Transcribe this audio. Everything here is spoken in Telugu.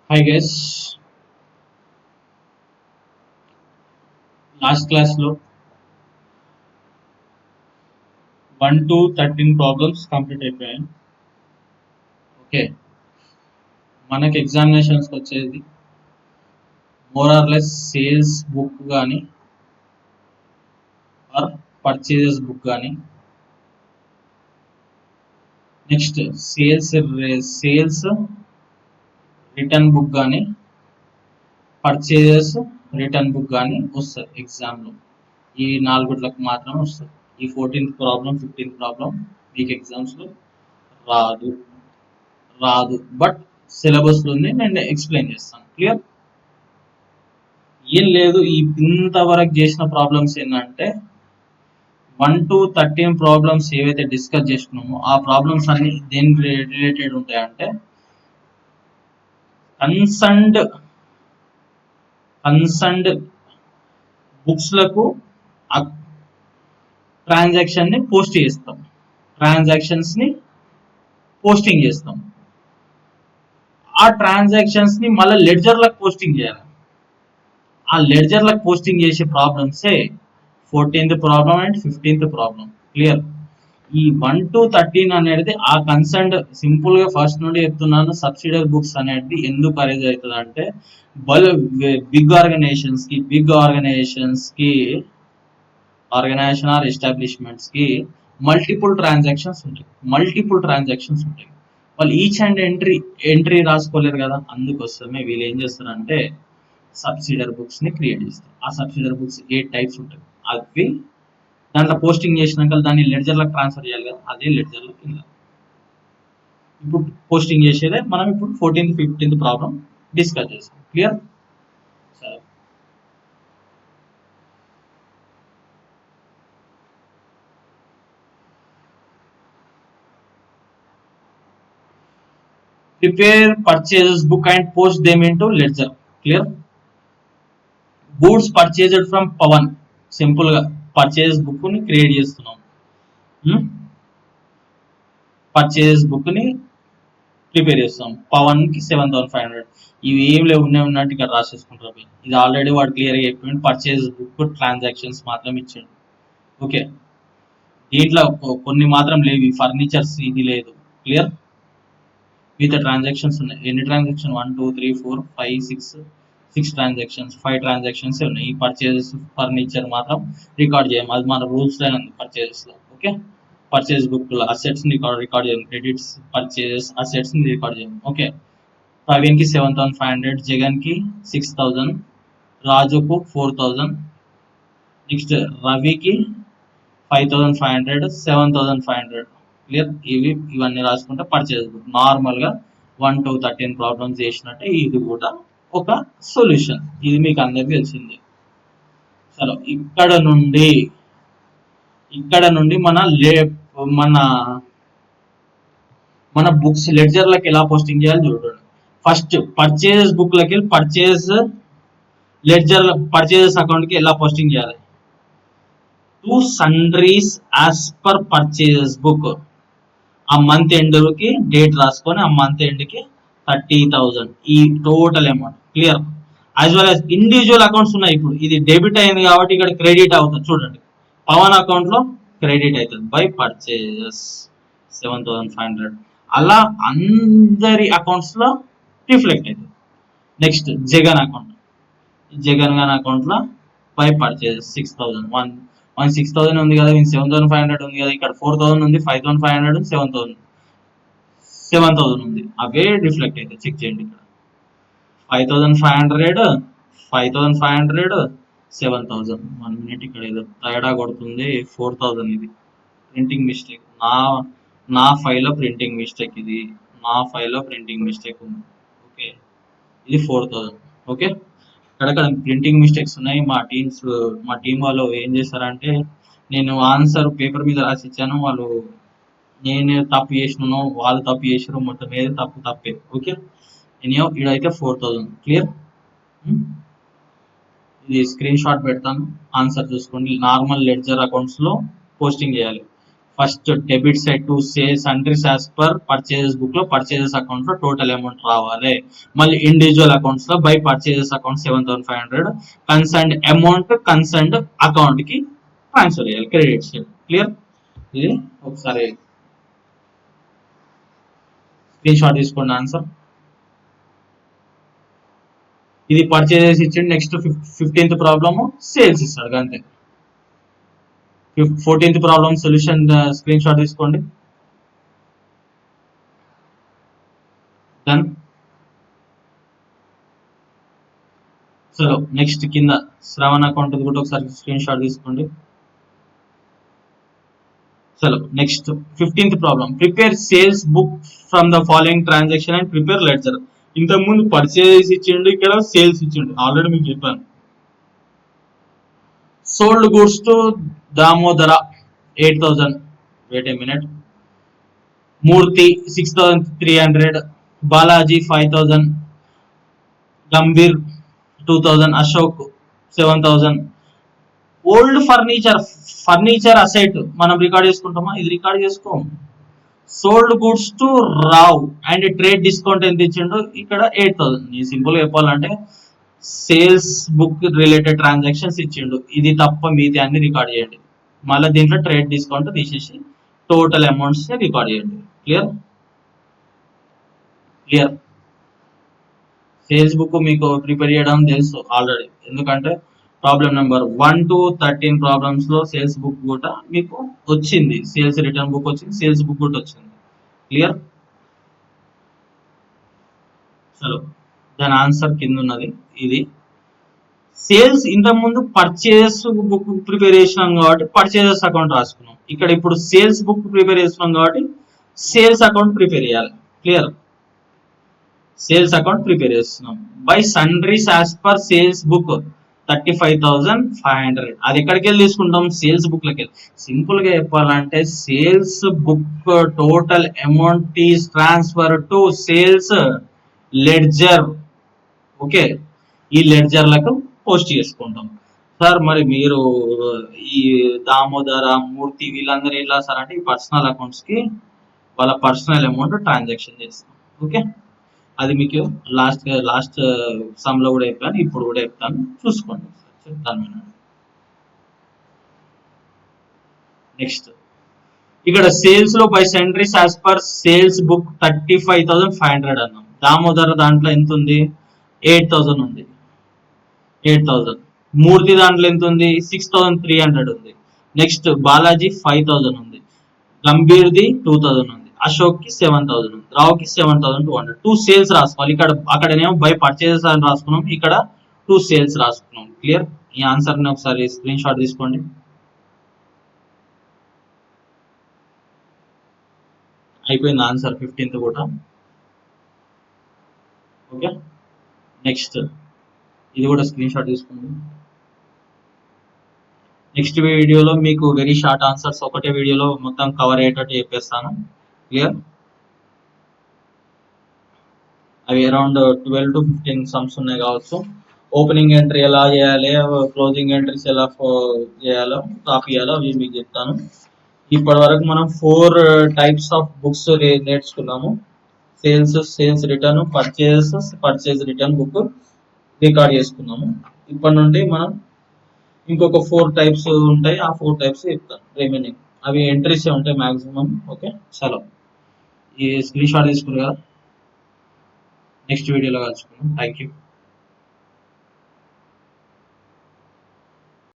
Hi guys, last class లో 1 to 13 ప్రాబ్లమ్స్ కంప్లీట్ అయిపోయాయి. ఓకే, మనకి ఎగ్జామినేషన్స్కి వచ్చేది more or less sales book కానీ ఆర్ పర్చేజెస్ బుక్ కానీ, నెక్స్ట్ సేల్స్ రిటర్న్ బుక్ కానీ, పర్చేజెస్ రిటర్న్ బుక్ కానీ వస్తుంది ఎగ్జామ్లో. ఈ నాలుగుట్లకు మాత్రమే వస్తుంది. ఈ 14th ప్రాబ్లం 15th ప్రాబ్లం మీకు ఎగ్జామ్స్లో రాదు రాదు బట్ సిలబస్లో ఉంది, నేను ఎక్స్ప్లెయిన్ చేస్తాను. క్లియర్? ఏం లేదు, ఈ ఇంతవరకు చేసిన ప్రాబ్లమ్స్ ఏంటంటే 1 to 13 ప్రాబ్లమ్స్ ఏవైతే డిస్కస్ చేస్తున్నామో ఆ ప్రాబ్లమ్స్ అన్ని దేని రిలేటెడ్ ఉంటాయంటే కన్సర్న్డ్ బుక్స్లకు ట్రాన్సాక్షన్ని పోస్ట్ చేస్తాం, ట్రాన్సాక్షన్స్ని పోస్టింగ్ చేస్తాం. ఆ ట్రాన్సాక్షన్స్ని మళ్ళీ లెడ్జర్లకు పోస్టింగ్ చేయాలి. ఆ లెడ్జర్లకు పోస్టింగ్ చేసే ప్రాబ్లమ్సే 14th problem and 15th problem. Clear? ఈ 1 to 13 అనేది ఆ కన్సర్న్డ్, సింపుల్ గా ఫస్ట్ నుండి చెప్తున్నాను, సబ్సిడరీ బుక్స్ అనేది ఎందుకు అరేంజ్ అవుతుంది అంటే బిగ్ ఆర్గనైజేషన్స్ కి ఆర్గనైజేషన్ ఆర్ ఎస్టాబ్లిష్మెంట్స్ కి మల్టిపుల్ ట్రాన్సాక్షన్స్ ఉంటాయి. వాళ్ళు ఈచ్ అండ్ ఎంట్రీ రాసుకోలేరు కదా, అందుకోసమే వీళ్ళు ఏం చేస్తారంటే సబ్సిడరీ బుక్స్ ని క్రియేట్ చేస్తారు. ఆ సబ్సిడరీ బుక్స్ 8 టైప్స్ ఉంటాయి. అవి దాంట్లో పోస్టింగ్ చేసినాక దాన్ని లెడ్జర్లకు ట్రాన్స్ఫర్ చేయాలి కదా, అదే లెడ్జర్ల కింద ఇప్పుడు పోస్టింగ్ చేసేదే. మనం ఇప్పుడు 14th 15th ప్రాబ్లం డిస్కస్ చేస్తాం. క్లియర్? సరే, prepare purchases book and post them into ledger. Clear? Goods purchased from Pavan, simple గా పర్చేజెస్ బుక్ ని క్రియేట్ చేస్తున్నాం. పర్చేజెస్ బుక్ ని ప్రిపేర్ చేస్తాం. పవన్ కి 7,500. ఇవి ఏం లేవు, ఉన్నట్టు ఇక్కడ రాసేసుకుంటారు. ఇది ఆల్రెడీ వాడు క్లియర్ గా చెప్పిన పర్చేజెస్ బుక్ ట్రాన్సాక్షన్స్ మాత్రం ఇచ్చాడు. ఓకే, దీంట్లో కొన్ని మాత్రం లేవు, ఫర్నిచర్స్ ఇది లేదు. క్లియర్? మిగతా ట్రాన్సాక్షన్స్ ఉన్నాయి. ఎన్ని ట్రాన్సాక్షన్? 1 2 3 4 5 6 ట్రాన్సాక్షన్స్, 5 ట్రాన్సాక్షన్స్ ఉన్నాయి. ఈ పర్చేజెస్ ఫర్నిచర్ మాత్రం రికార్డ్ చేయం, అది మన రూల్స్ లో ఉంది పర్చేజెస్ లో. ఓకే, పర్చేజ్ బుక్ లో అసెట్స్ ని రికార్డ్ చేయం, క్రెడిట్స్ పర్చేజెస్ అసెట్స్ ని రికార్డ్ చేయం. ఓకే, ప్రవీణ్ కి 7,500, జగన్ కి 6,000, రాజుకు 4,000, నెక్స్ట్ రవికి 5,500, 7,500. క్లియర్? ఇవన్నీ రాసుకుంటే పర్చేజ్ బుక్. నార్మల్ గా 1 to 13 ప్రాబ్లమ్స్ చేసినట్టే ఇది కూడా ఒక సొల్యూషన్. ఇది మీకు అందరికి తెలిసిందే. చలో, ఇక్కడ నుండి మన మన బుక్స్ లెడ్జర్లకు ఎలా పోస్టింగ్ చేయాలి చూడండి. ఫస్ట్ పర్చేజెస్ బుక్ లకి పర్చేజెస్ అకౌంట్ కి ఎలా పోస్టింగ్ చేయాలి? To sundries as per purchases book. ఆ మంత్ ఎండ్ కి డేట్ రాసుకొని ఆ మంత్ ఎండ్ కి 30,000 ఈ total amount. Clear? As well as individual accounts ఉన్నాయి. ఇప్పుడు ఇది డెబిట్ అయింది కాబట్టి ఇక్కడ క్రెడిట్ అవుతుంది. చూడండి, పవన్ అకౌంట్ లో క్రెడిట్ అవుతుంది బై పర్చేజెస్ 7,500. అలా అందరి అకౌంట్స్ లో రిఫ్లెక్ట్ అవుతుంది. నెక్స్ట్ జగన్ అకౌంట్ లో బై పర్చేజెస్ 6,000. 6,000 ఉంది కదా, 7,500 ఉంది కదా, ఇక్కడ 4,000 ఉంది, 5,500, 7,000 ఉంది. అవే రిఫ్లెక్ట్ అయితే చెక్ చేయండి. ఇక్కడ 5,500, 7,000. 1 మినిట్, ఇక్కడ ఏదో తేడా కొడుతుంది. 4,000 ఇది ప్రింటింగ్ మిస్టేక్. నా ఫైల్లో ప్రింటింగ్ మిస్టేక్, ఇది నా ఫైల్లో ప్రింటింగ్ మిస్టేక్ ఉంది. ఓకే, ఇది 4,000. ఓకే, అక్కడక్కడ ప్రింటింగ్ మిస్టేక్స్ ఉన్నాయి. మా టీం వాళ్ళు ఏం చేస్తారంటే, నేను ఆన్సర్ పేపర్ మీద రాసి ఇచ్చాను, నేను తప్పు చేసినాను, వాళ్ళు తప్పు చేసారు, మొత్తం మీద తప్పే. ఓకే, ఎనీహౌ ఇదైతే 4,000. క్లియర్? ఇది స్క్రీన్ షాట్ పెడతాను, ఆన్సర్ చూసుకోండి. నార్మల్ లెడ్జర్ అకౌంట్స్ లో పోస్టింగ్ చేయాలి. First debit side to sales sundries as per purchases book లో పర్చేజెస్ అకౌంట్ లో టోటల్ అమౌంట్ రావాలి. మళ్ళీ ఇండివిజువల్ అకౌంట్స్ లో by purchases account 7,500 concern amount concern account కి ట్రాన్స్ఫర్ చేయాలి, క్రెడిట్ చేయాలి. క్లియర్? ఇది ఒకసారి స్క్రీన్ షాట్ తీసుకోండి ఆన్సర్. ఇది పర్చేజెస్ ఇచ్చింది. నెక్స్ట్ 15th ప్రాబ్లమ్ సేల్స్ ఇస్తాడు అంతే. 14th problem solution screen shot తీసుకోండి. డన్. సో నెక్స్ట్ కింద శ్రవణ్ అకౌంట్ కూడా ఒకసారి స్క్రీన్ షాట్ తీసుకోండి. చలో next 15th problem prepare sales book from the following transaction and prepare ledger. ఇంతకుముందు పర్చేస్ ఇచ్చిండు, ఇక్కడ సేల్స్ ఇచ్చిండు. ఆల్రెడీ మీకు చెప్పాను. Sold goods to Damodara 8,000. Wait a minute. Murthy 6,300. Balaji 5,000. Gambhir 2,000. Ashok 7,000. Old furniture asset మనం రికార్డ్ చేసుకుంటామా? ఇది రికార్డ్ చేసుకోం. Sold goods to Rao and trade discount ఎంత ఇచ్చిండు? ఇక్కడ 8,000. సింపుల్ గా చెప్పాలంటే సేల్స్ బుక్ రిలేటెడ్ ట్రాన్సాక్షన్స్ ఇచ్చిండు. ఇది తప్ప మీది అన్ని రికార్డ్ చేయండి. మళ్ళీ దీంట్లో ట్రేడ్ డిస్కౌంట్ తీసేసి టోటల్ అమౌంట్స్ రికార్డ్ చేయండి. క్లియర్? క్లియర్. సేల్స్ బుక్ మీకు ప్రిపేర్ చేయడం తెలుసు ఆల్రెడీ, ఎందుకంటే ప్రాబ్లం నెంబర్ 1 to 13 ప్రాబ్లమ్స్ లో సేల్స్ బుక్ కూడా మీకు వచ్చింది. సేల్స్ రిటర్న్ బుక్ వచ్చింది, సేల్స్ బుక్ కూడా వచ్చింది. క్లియర్? చలో దాని ఆన్సర్ కింద ఉన్నది. ఇది సేల్స్ ఇంతకు ముందు పర్చేస్ బుక్ ప్రిపేర్ చేసినాం కాబట్టి పర్చేజెస్ అకౌంట్ రాసుకున్నాం. ఇక్కడ ఇప్పుడు సేల్స్ బుక్ ప్రిపేర్ చేస్తున్నాం కాబట్టి సేల్స్ అకౌంట్ ప్రిపేర్ చేయాలి. క్లియర్? సేల్స్ అకౌంట్ ప్రిపేర్ చేస్తున్నాం. By sundries as per sales book 35,500. అది ఎక్కడికి వెళ్ళి తీసుకుంటాం? సేల్స్ బుక్ లకి వెళ్ళి. సింపుల్ గా చెప్పాలంటే sales book total amount is transfer to sales ledger. Okay, ఈ లెడ్జర్లకు పోస్ట్ చేసుకుంటాం. సార్ మరి మీరు ఈ దామోదర, మూర్తి వీళ్ళందరూ ఎలా సార్ అంటే ఈ పర్సనల్ అకౌంట్స్ కి వాళ్ళ పర్సనల్ అమౌంట్ ట్రాన్సాక్షన్ చేస్తాం. ఓకే, అది మీకు లాస్ట్ సమ్ లో కూడా చెప్పాను, ఇప్పుడు కూడా చెప్తాను, చూసుకోండి. చెప్తాను నేను. నెక్స్ట్ ఇక్కడ సేల్స్ లో by sundries as per sales book 35,500 అన్నాం. దామోదర దాంట్లో ఎంత ఉంది? 8,000 ఉంది. 8,000. మూర్తి దాంట్లో ఎంత ఉంది? 6,300 ఉంది. నెక్స్ట్ బాలాజీ 5,000 ఉంది. గంభీర్ది 2,000 ఉంది. అశోక్ కి 7,000 ఉంది. రావు కి 7,200. 2 సేల్స్ రాసుకోవాలి. అక్కడనేమో బై పర్చేజెస్ అని రాసుకున్నాం, ఇక్కడ 2 సేల్స్ రాసుకున్నాం. క్లియర్? ఈ ఆన్సర్ ని ఒకసారి స్క్రీన్ షాట్ తీసుకోండి. అయిపోయింది ఆన్సర్ 15th కూడా. ఓకే, నెక్స్ట్ ఇది కూడా స్క్రీన్ షాట్ తీసుకోండి. నెక్స్ట్ వీడియోలో మీకు వెరీ షార్ట్ ఆన్సర్స్ ఒకటే వీడియోలో మొత్తం కవర్ అయ్యేటట్టు చెప్పేస్తాను. క్లియర్? అవి అరౌండ్ 12 to 15 సమ్స్ ఉన్నాయి కావచ్చు. ఓపెనింగ్ ఎంట్రీ ఎలా చేయాలి, క్లోజింగ్ ఎంట్రీస్ ఎలా చేయాలో రాపియాలో అవి మీకు చెప్తాను. ఇప్పటి వరకు మనం 4 టైప్స్ ఆఫ్ బుక్స్ నేర్చుకున్నాము. Sales return, purchase return book record చేసుకున్నాము. ఇప్పటి నుండి మనం ఇంకొక 4 టైప్స్ ఉంటాయి. ఆ 4 టైప్స్ చెప్తాను. రిమైనింగ్ అవి ఎంట్రీస్ ఉంటాయి మాక్సిమం. ఓకే, చలో ఈ స్క్రీన్ షాట్ తీసుకున్నారు కదా, నెక్స్ట్ వీడియోలో కలుసుకుందాం. Thank you.